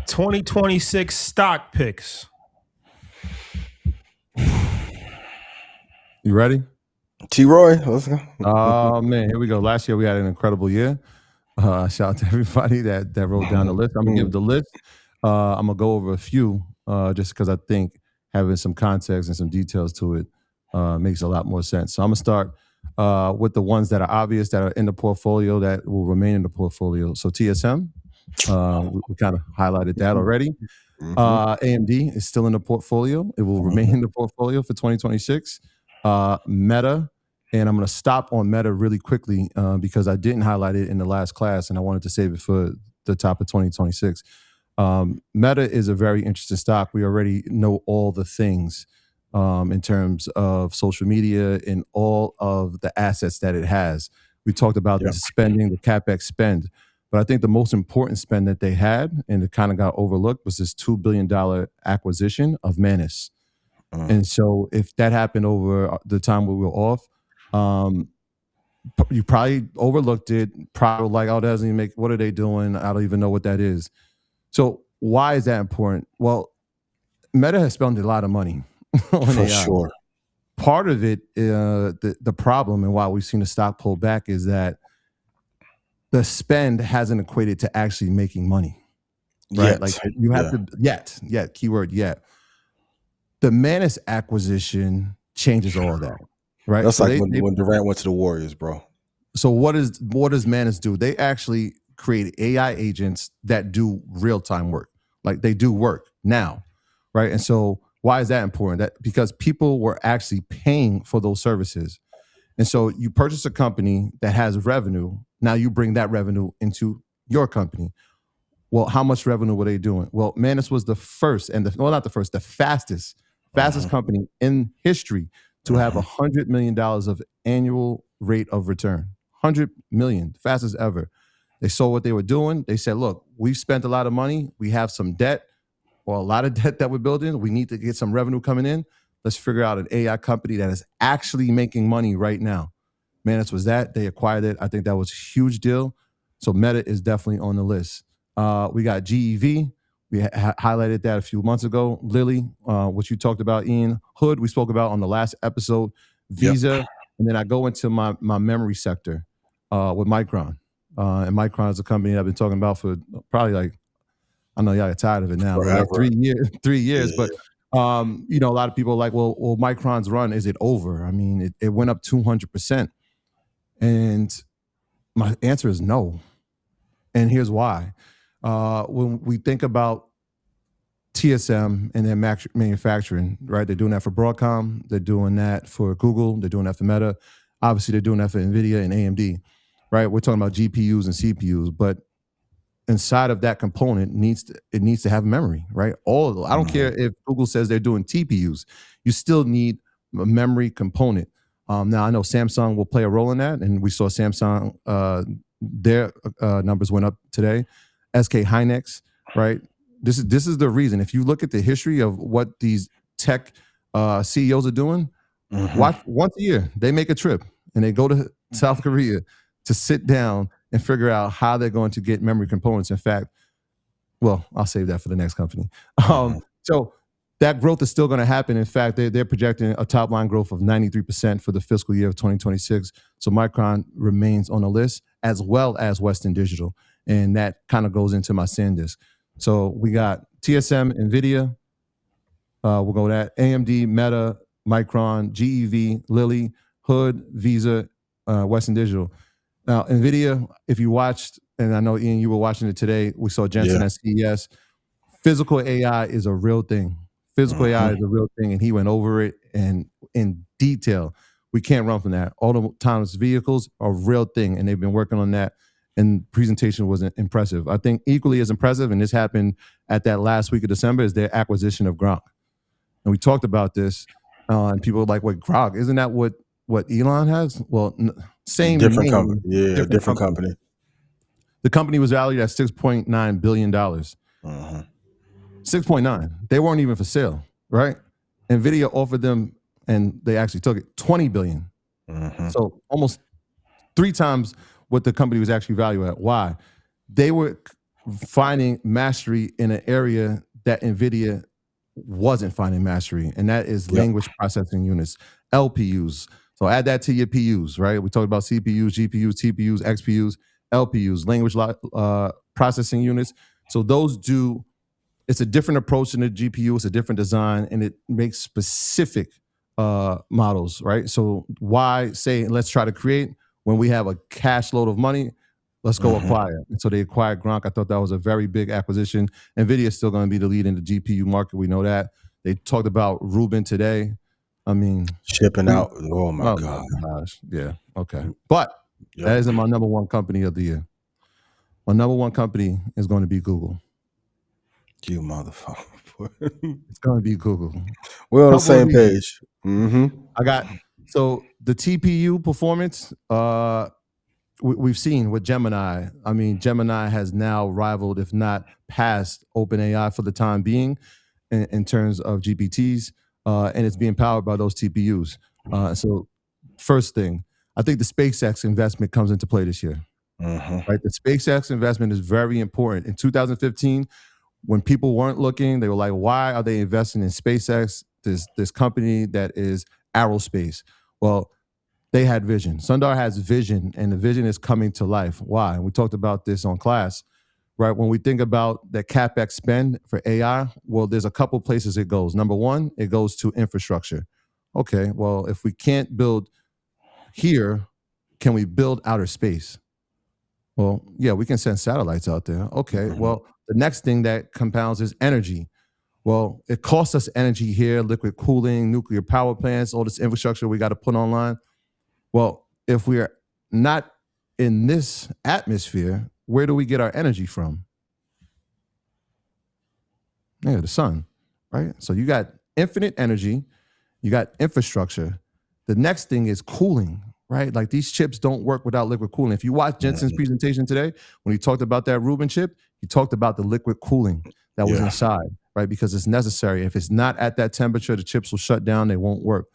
2026 stock picks. You ready? T-Roy, let's go. Oh, man, here we go. Last year, we had an incredible year. Shout out to everybody that wrote down the list. I'm going to give the list. I'm going to go over a few just because I think having some context and some details to it makes a lot more sense. So I'm going to start with the ones that are obvious, that are in the portfolio, that will remain in the portfolio. So TSM, we kind of highlighted that already. AMD is still in the portfolio. It will remain in the portfolio for 2026. Meta, and I'm going to stop on Meta really quickly because I didn't highlight it in the last class, and I wanted to save it for the top of 2026. Meta is a very interesting stock. We already know all the things in terms of social media and all of the assets that it has. We talked about the spending, the CapEx spend. But I think the most important spend that they had, and it kind of got overlooked, was this $2 billion acquisition of Manus. And so if that happened over the time we were off, you probably overlooked it, probably like, oh, that doesn't even make, what are they doing? I don't even know what that is. So why is that important? Well, Meta has spent a lot of money on For AI. sure. Part of it, the problem and why we've seen the stock pull back is that the spend hasn't equated to actually making money, right? Yet. Like you have to, yet, keyword yet. The Manus acquisition changes all of that, right? That's so like when Durant went to the Warriors, bro. So what does Manus do? They actually create AI agents that do real-time work. Like they do work now, right? And so why is that important? Because people were actually paying for those services. And so you purchase a company that has revenue. Now you bring that revenue into your company. Well, how much revenue were they doing? Well, Manus was the first, the fastest company in history to have $100 million of annual rate of return. 100 million, fastest ever. They saw what they were doing. They said, look, we've spent a lot of money. We have some debt, or a lot of debt that we're building. We need to get some revenue coming in. Let's figure out an AI company that is actually making money right now. Manus was that. They acquired it. I think that was a huge deal. So Meta is definitely on the list. We got GEV. We highlighted that a few months ago. Lilly, what you talked about, Ian. Hood, we spoke about on the last episode. Visa. And then I go into my memory sector with Micron. And Micron is a company I've been talking about for probably I know y'all are tired of it now, but like 3 years. 3 years. But a lot of people are like, well, Micron's run, is it over? I mean, it went up 200%. And my answer is no. And here's why. When we think about TSM and their manufacturing, right? They're doing that for Broadcom. They're doing that for Google. They're doing that for Meta. Obviously, they're doing that for Nvidia and AMD, right? We're talking about GPUs and CPUs, but inside of that component it needs to have memory, right? I don't care if Google says they're doing TPUs. You still need a memory component. Now, I know Samsung will play a role in that, and we saw Samsung, their numbers went up today. SK Hynix, right? This is the reason. If you look at the history of what these tech CEOs are doing, watch once a year, they make a trip and they go to South Korea to sit down and figure out how they're going to get memory components. In fact, well, I'll save that for the next company. So that growth is still going to happen. In fact, they're projecting a top line growth of 93% for the fiscal year of 2026. So Micron remains on the list, as well as Western Digital. And that kind of goes into my SanDisk. So we got TSM, Nvidia. We'll go with that. AMD, Meta, Micron, GEV, Lilly, Hood, Visa, Western Digital. Now, Nvidia, if you watched, and I know, Ian, you were watching it today, we saw Jensen at CES. Physical AI is a real thing. AI is a real thing, and he went over it and in detail. We can't run from that. Autonomous vehicles are a real thing, and they've been working on that, and presentation was impressive. I think equally as impressive, and this happened at that last week of December, is their acquisition of Gronk. And we talked about this, and people were like, "What, Gronk? Isn't that what Elon has?" Well, same different name, company. Yeah, different company. The company was valued at $6.9 billion. 6.9. They weren't even for sale, right? Nvidia offered them, and they actually took it, $20 billion. So almost 3 times what the company was actually valued at. Why? They were finding mastery in an area that Nvidia wasn't finding mastery, and that is language processing units, LPUs. So add that to your PUs, right? We talked about CPUs, GPUs, TPUs, XPUs, LPUs, language processing units. So those do, it's a different approach than the GPU, it's a different design, and it makes specific models, right? So why say, let's try to create when we have a cash load of money? Let's go acquire. And so they acquired Gronk. I thought that was a very big acquisition. Nvidia is still going to be the lead in the GPU market. We know that. They talked about Rubin today. I mean, shipping out. Oh my God. Gosh. Yeah. Okay. But that isn't my number one company of the year. My number one company is going to be Google. You motherfucker. It's going to be Google. We're on the same page. I got, so the TPU performance, we've seen with Gemini. I mean, Gemini has now rivaled, if not passed, OpenAI for the time being in terms of GPTs, and it's being powered by those TPUs. So first thing, I think the SpaceX investment comes into play this year. Right? The SpaceX investment is very important. In 2015, when people weren't looking, they were like, why are they investing in SpaceX, this company that is aerospace? Well, they had vision. Sundar has vision, and the vision is coming to life. Why? And we talked about this on class, right? When we think about the CapEx spend for AI, well, there's a couple places it goes. Number one, it goes to infrastructure. Okay, well, if we can't build here, can we build outer space? Well, yeah, we can send satellites out there. Okay, well, the next thing that compounds is energy. Well, it costs us energy here, liquid cooling, nuclear power plants, all this infrastructure we got to put online. Well, if we're not in this atmosphere, where do we get our energy from? Yeah, the sun, right? So you got infinite energy, you got infrastructure. The next thing is cooling, right? Like these chips don't work without liquid cooling. If you watch Jensen's presentation today, when he talked about that Rubin chip, he talked about the liquid cooling that was inside, right? Because it's necessary. If it's not at that temperature, the chips will shut down, they won't work.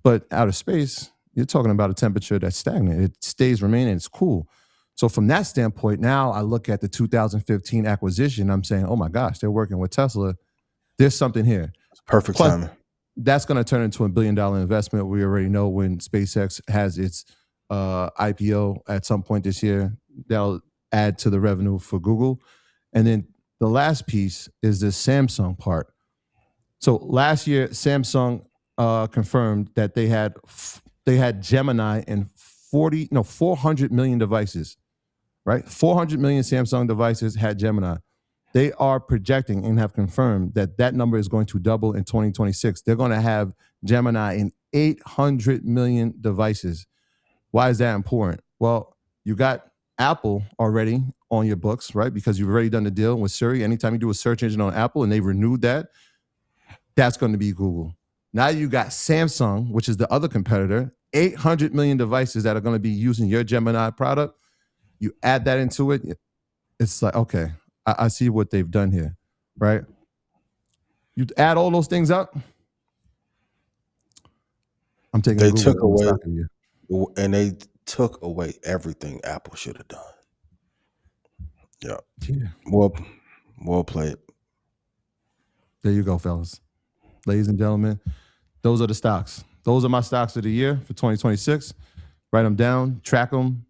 But outer space, you're talking about a temperature that's stagnant. It stays remaining, it's cool. So from that standpoint, now I look at the 2015 acquisition, I'm saying, oh my gosh, they're working with Tesla. There's something here. Perfect timing. That's going to turn into $1 billion investment. We already know when SpaceX has its IPO at some point this year, that'll add to the revenue for Google. And then the last piece is the Samsung part. So last year, Samsung confirmed that they had Gemini in 400 million devices, right? 400 million Samsung devices had Gemini. They are projecting and have confirmed that that number is going to double in 2026. They're going to have Gemini in 800 million devices. Why is that important? Well, you got Apple already on your books, right? Because you've already done the deal with Siri. Anytime you do a search engine on Apple and they've renewed that, that's going to be Google. Now you got Samsung, which is the other competitor, 800 million devices that are going to be using your Gemini product. You add that into it, it's like, okay, I see what they've done here, right? You add all those things up, I'm taking They Google took away, stock of you. and they took away everything Apple should have done. Yeah. Well played. There you go, fellas. Ladies and gentlemen, those are the stocks. Those are my stocks of the year for 2026. Write them down, track them,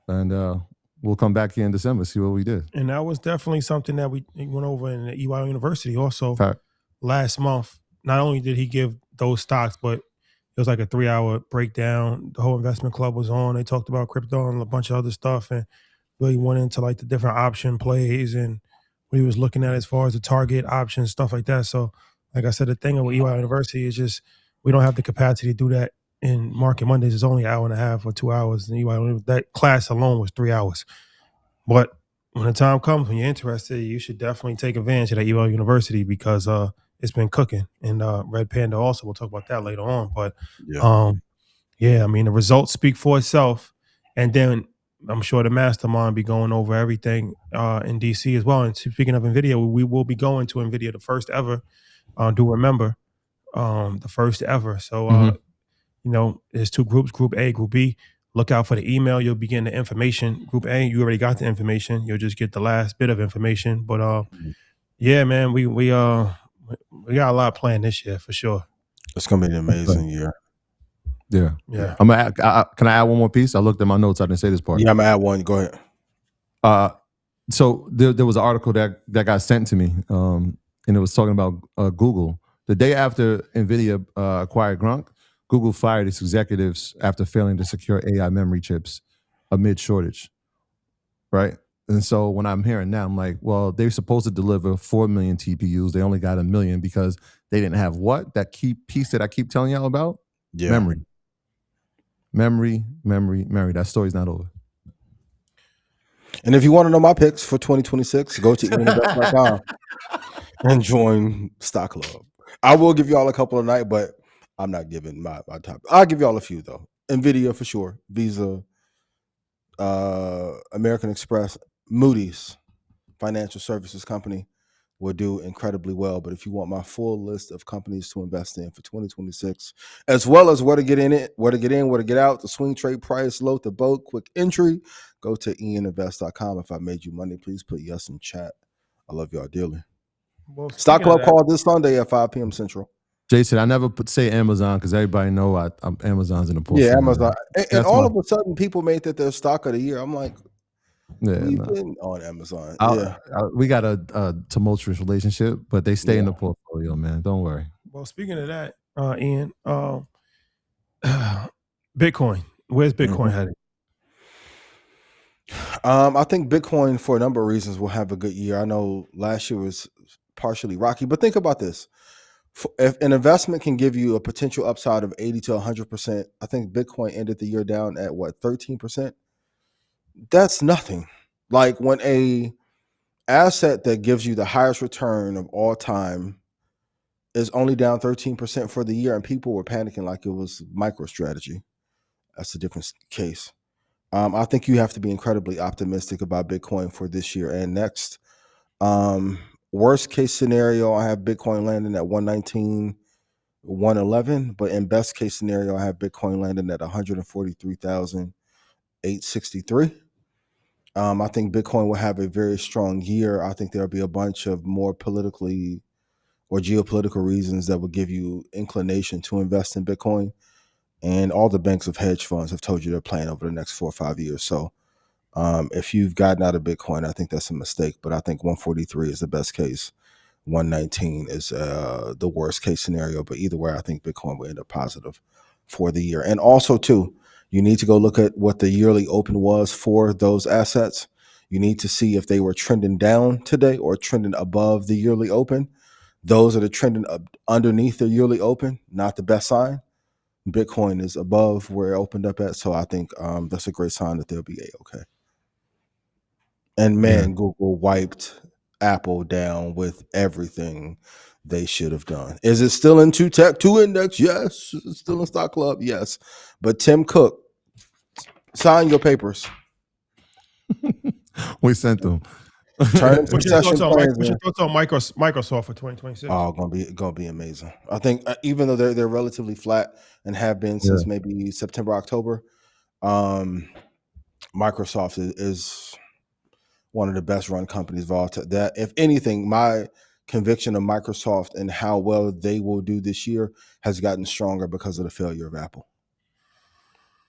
and we'll come back here in December, see what we did. And that was definitely something that we went over in the EY University also last month. Not only did he give those stocks, but it was like a 3-hour breakdown. The whole investment club was on. They talked about crypto and a bunch of other stuff and really went into like the different option plays and what he was looking at as far as the target options, stuff like that. So like I said, the thing with EY University is just we don't have the capacity to do that in Market Mondays. It's only an hour and a half or 2 hours. And EY, that class alone was 3 hours. But when the time comes, when you're interested, you should definitely take advantage of that EY University because it's been cooking. And Red Panda also, we'll talk about that later on. But I mean, the results speak for itself. And then I'm sure the mastermind be going over everything in DC as well. And speaking of NVIDIA, we will be going to NVIDIA, the first ever. Do remember, the first ever. So, you know, there's two groups, Group A, Group B. look out for the email. You'll be getting the information. Group A, you already got the information. You'll just get the last bit of information. But yeah, man, we got a lot planned this year for sure. It's gonna be an amazing year. Yeah. Yeah. Can I add one more piece? I looked at my notes. I didn't say this part. Yeah, I'm gonna add one. Go ahead. So there was an article that got sent to me, and it was talking about Google. The day after Nvidia acquired Gronk, Google fired its executives after failing to secure AI memory chips amid shortage. Right. And so when I'm hearing that, I'm like, well, they're supposed to deliver 4 million TPUs. They only got 1 million because they didn't have what? That key piece that I keep telling y'all about? Yeah. Memory. That story's not over. And if you want to know my picks for 2026, go to eatinvest.com and join Stock Club. I will give y'all a couple tonight, but I'm not giving my top. I'll give y'all a few though. Nvidia for sure, Visa, American Express, Moody's Financial Services Company will do incredibly well. But if you want my full list of companies to invest in for 2026, as well as where to get in, where to get out, the swing trade price, load the boat, quick entry, go to eatinvest.com. If I made you money, please put yes in chat. I love y'all dearly. Well, Stock Club call this Sunday at 5 p.m. Central. Jason, I never say Amazon because everybody know Amazon's in the portfolio. Yeah, Amazon. And all of a sudden, people made that their stock of the year. I'm like, we've been on Amazon. We got a tumultuous relationship, but they stay in the portfolio, man. Don't worry. Well, speaking of that, Ian, Bitcoin. Where's Bitcoin headed? I think Bitcoin, for a number of reasons, will have a good year. I know last year was partially rocky, but think about this. If an investment can give you a potential upside of 80 to 100%, I think Bitcoin ended the year down at 13%? That's nothing. Like when a asset that gives you the highest return of all time is only down 13% for the year, and people were panicking like it was MicroStrategy. That's a different case. I think you have to be incredibly optimistic about Bitcoin for this year and next. Worst case scenario, I have Bitcoin landing at 119, 111, but in best case scenario, I have Bitcoin landing at 143,863. I think Bitcoin will have a very strong year. I think there'll be a bunch of more politically or geopolitical reasons that will give you inclination to invest in Bitcoin. And all the banks of hedge funds have told you they're playing over the next 4 or 5 years. So if you've gotten out of Bitcoin, I think that's a mistake. But I think 143 is the best case. 119 is the worst case scenario. But either way, I think Bitcoin will end up positive for the year. And also, too, you need to go look at what the yearly open was for those assets. You need to see if they were trending down today or trending above the yearly open. Those that are trending underneath the yearly open, not the best sign. Bitcoin is above where it opened up at. So I think that's a great sign that they'll be A-okay. And man, Google wiped Apple down with everything they should have done. Is it still in 2 Tech 2 Index? Yes. It's still in Stock Club? Yes. But Tim Cook, sign your papers. We sent them. What's your thoughts on Microsoft for 2026? Oh, gonna be amazing. I think even though they're relatively flat and have been since maybe September, October, Microsoft is one of the best run companies of all time. That, if anything, my conviction of Microsoft and how well they will do this year has gotten stronger because of the failure of Apple.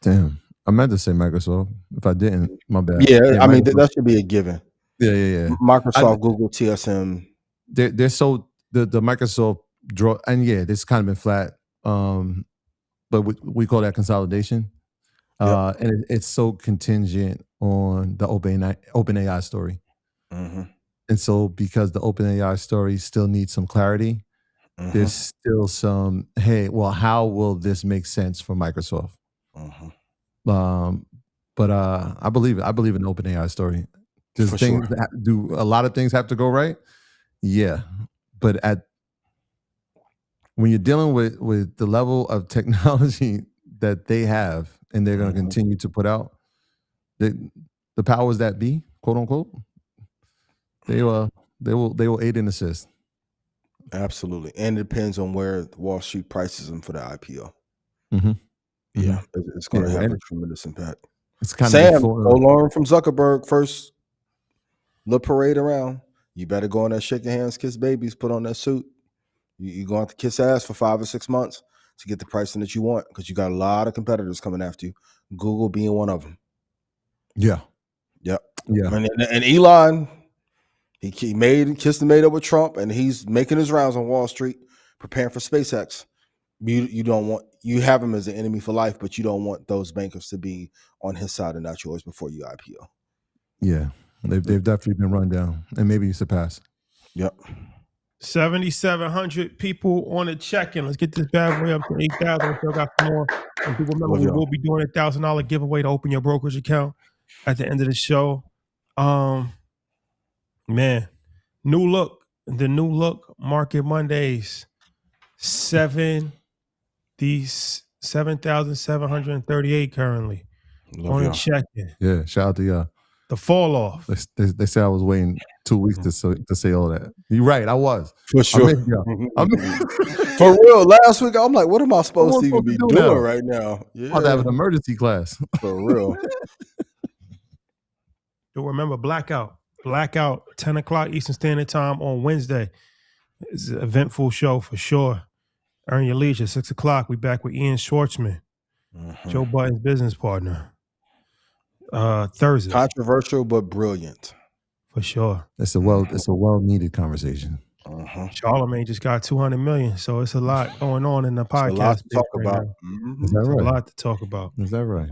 Damn, I meant to say Microsoft. If I didn't, my bad. Yeah, I mean that should be a given. Yeah. Microsoft, Google, TSM. They're so the Microsoft draw, and this kind of been flat. But we call that consolidation. And it's so contingent on the OpenAI story. Mm-hmm. And so because the OpenAI story still needs some clarity, there's still some, hey, well, how will this make sense for Microsoft? But I believe in the OpenAI story. Does do a lot of things have to go right? Yeah. But when you're dealing with the level of technology that they have and they're going to continue to put out, the powers that be, quote unquote, they will aid and assist. Absolutely. And it depends on where Wall Street prices them for the IPO. Mm-hmm. Yeah, it's going to have and a tremendous impact. it's kind Sam, of go learn from Zuckerberg first. Little parade around. You better go in there, shake your hands, kiss babies, put on that suit. You're going to have to kiss ass for 5 or 6 months to get the pricing that you want because you got a lot of competitors coming after you. Google being one of them. Yeah. Yep. Yeah. And Elon, he kissed and made up with Trump, and he's making his rounds on Wall Street, preparing for SpaceX. You have him as an enemy for life, but you don't want those bankers to be on his side and not yours before you IPO. Yeah. They've definitely been run down and maybe surpassed. Yep. 7,700 people on the check-in. Let's get this bad boy up to 8,000. We still got some more. And people remember we will be doing a $1,000 giveaway to open your brokerage account at the end of the show. Man, new look. The new look Market Mondays. 7,738 currently on the check-in. Yeah, shout out to y'all. The fall off. They said I was waiting 2 weeks to say all that. You're right, I was. For sure. For real. Last week, I'm like, what am I supposed to even be doing right now? Yeah. I have an emergency class. For real. You'll remember Blackout, 10 o'clock Eastern Standard Time on Wednesday. It's an eventful show for sure. Earn your leisure, 6 o'clock. We back with Ian Schwartzman, Joe Budden's business partner. Thursday. Controversial but brilliant. For sure. It's a well-needed conversation. Charlamagne just got 200 million, so it's a lot going on in the podcast. It's a lot to talk about. It's a lot to talk about. Is that right?